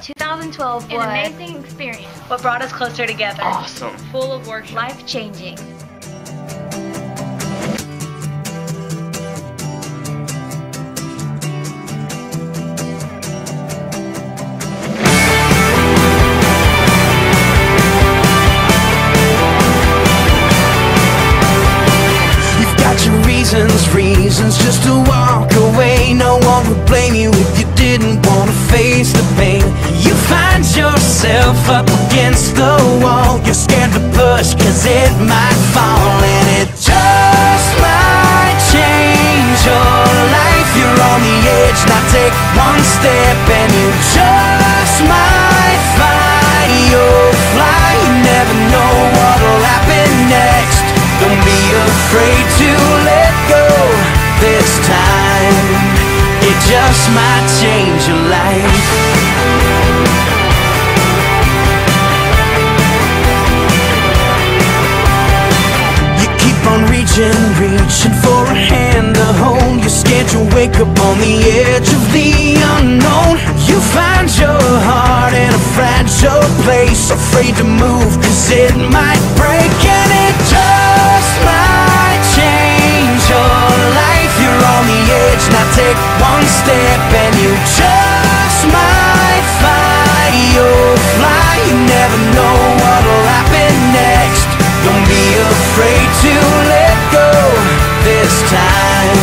2012 was an amazing experience. what brought us closer together. Awesome. Full of worship. Life-changing. Reasons just to walk away. No one would blame you if you didn't want to face the pain. You find yourself up against the wall. You're scared to push cause it might fall, and it just might change your life. You're on the edge, now take one step and you just might find your fly. You never know what'll happen next. Don't be afraid to let go this time. It just might change your life. You keep on reaching for a hand to hold. You're scared you'll wake up on the edge of the unknown. You find your heart in a fragile place, afraid to move cause it might break, and it just might change your life. You're on the edge, now take one step and you just might find your fly. You never know what'll happen next. Don't be afraid to let go this time,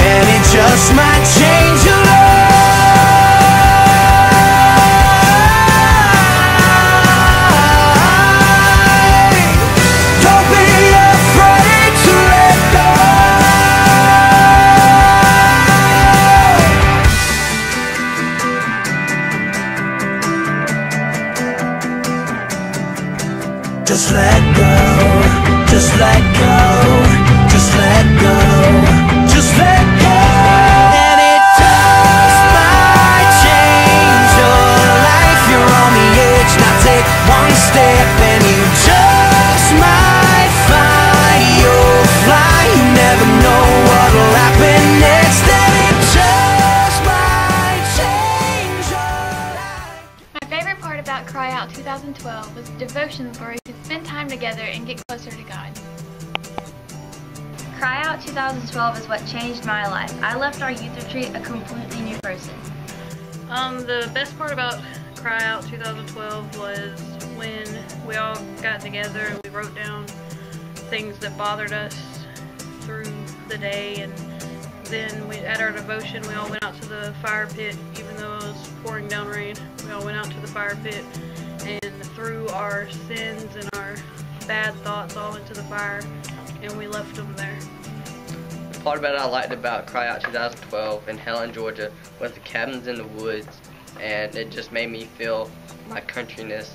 and it just might change your life. Don't be afraid to let go. Just let go, just let go, just let go, just let go. And it just might change your life. You're on the edge, now take one step and you just might find your fly. You never know what'll happen next, and it just might change your life. My favorite part about Cry Out 2012 was the devotions where we could spend time together and get closer to God. Cry Out 2012 is what changed my life. I left our youth retreat a completely new person. The best part about Cry Out 2012 was when we all got together and we wrote down things that bothered us through the day, and then at our devotion we all went out to the fire pit. Even though it was pouring down rain, we all went out to the fire pit and threw our sins and our bad thoughts all into the fire, and we left them there. The part about I liked about Cry Out 2012 in Helen, Georgia was the cabins in the woods, and it just made me feel my countryness,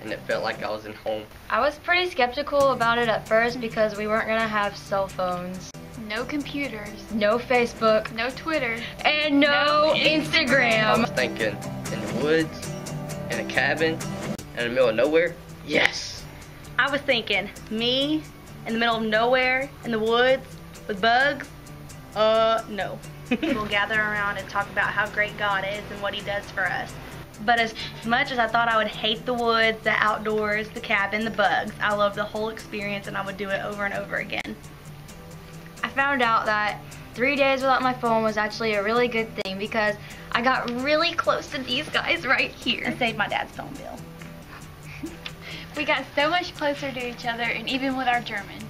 and it felt like I was in home. I was pretty skeptical about it at first because we weren't going to have cell phones, No computers, no Facebook, no Twitter, and no I Instagram. was thinking, in the woods, in a cabin, in the middle of nowhere, yes. I was thinking, me in the middle of nowhere, in the woods, with bugs? No. We'll gather around and talk about how great God is and what He does for us. But as much as I thought I would hate the woods, the outdoors, the cabin, the bugs, I loved the whole experience and I would do it over and over again. I found out that 3 days without my phone was actually a really good thing because I got really close to these guys right here. And saved my dad's phone bill. we got so much closer to each other, and even with our German.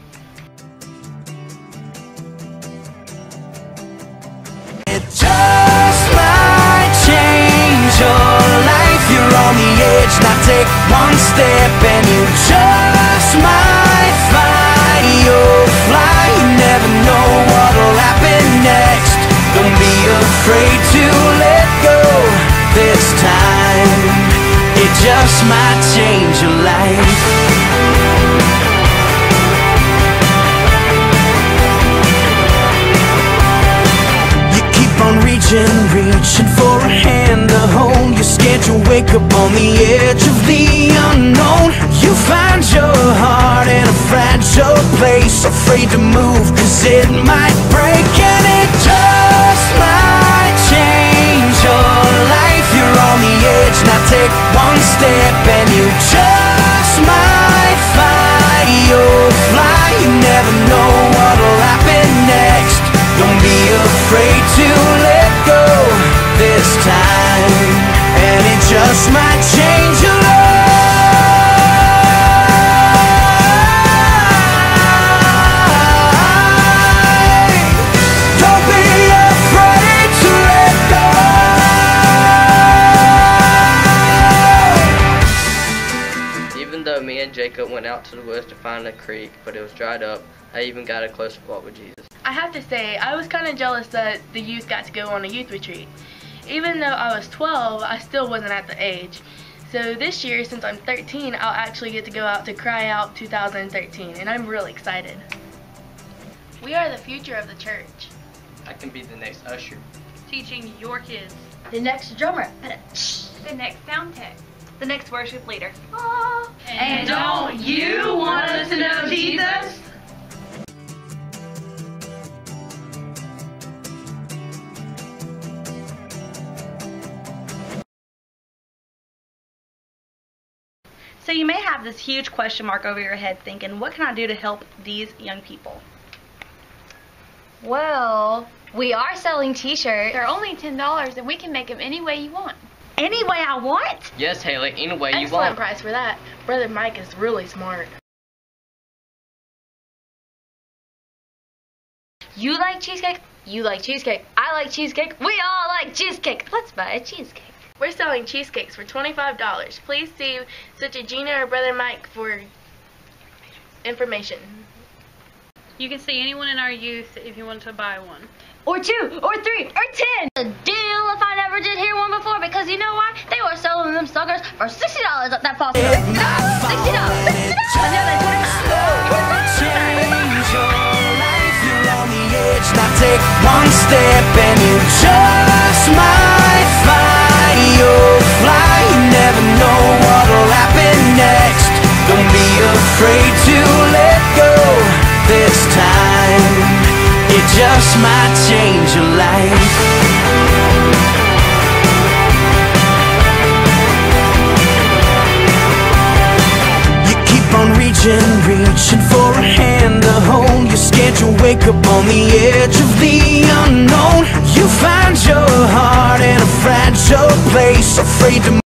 It just might change your life. You're on the edge, now take one step and you just might find your fly. You never know what'll happen next. Don't be afraid to let go this time. It just might change your life. Reaching for a hand to hold. You're scared you'll wake up on the edge of the unknown. You find your heart in a fragile place, afraid to move cause it might break, and it just might change your life. You're on the edge, now take just might change your life. Don't be afraid to let go. Even though me and Jacob went out to the woods to find a creek, but it was dried up, I even got a closer walk with Jesus. I have to say, I was kind of jealous that the youth got to go on a youth retreat. Even though I was 12, I still wasn't at the age. So this year, since I'm 13, I'll actually get to go out to Cry Out 2013, and I'm really excited. We are the future of the church. I can be the next usher. Teaching your kids. The next drummer. The next sound tech. The next worship leader. And don't you want us to know Jesus? So you may have this huge question mark over your head thinking, what can I do to help these young people? Well, we are selling t-shirts. They're only $10 and we can make them any way you want. Any way I want? Yes, Haley, any way you Excellent want. price for that. Brother Mike is really smart. You like cheesecake? You like cheesecake. I like cheesecake. We all like cheesecake. Let's buy a cheesecake. We're selling cheesecakes for $25. Please see Sister Gina or Brother Mike for information. You can see anyone in our youth if you want to buy one. Or 2, or 3, or 10. A deal if I never did hear one before, because you know why? They were selling them suckers for $60 at that fast food. $60. Change your life, you're on the edge. Now take one step and you just might find you'll fly. You never know what'll happen next. Don't be afraid to let go this time. It just might change your life. You keep on reaching for a hand to hold. You're scared you'll wake up on the edge of the unknown. You find your heart in a fragile place, afraid to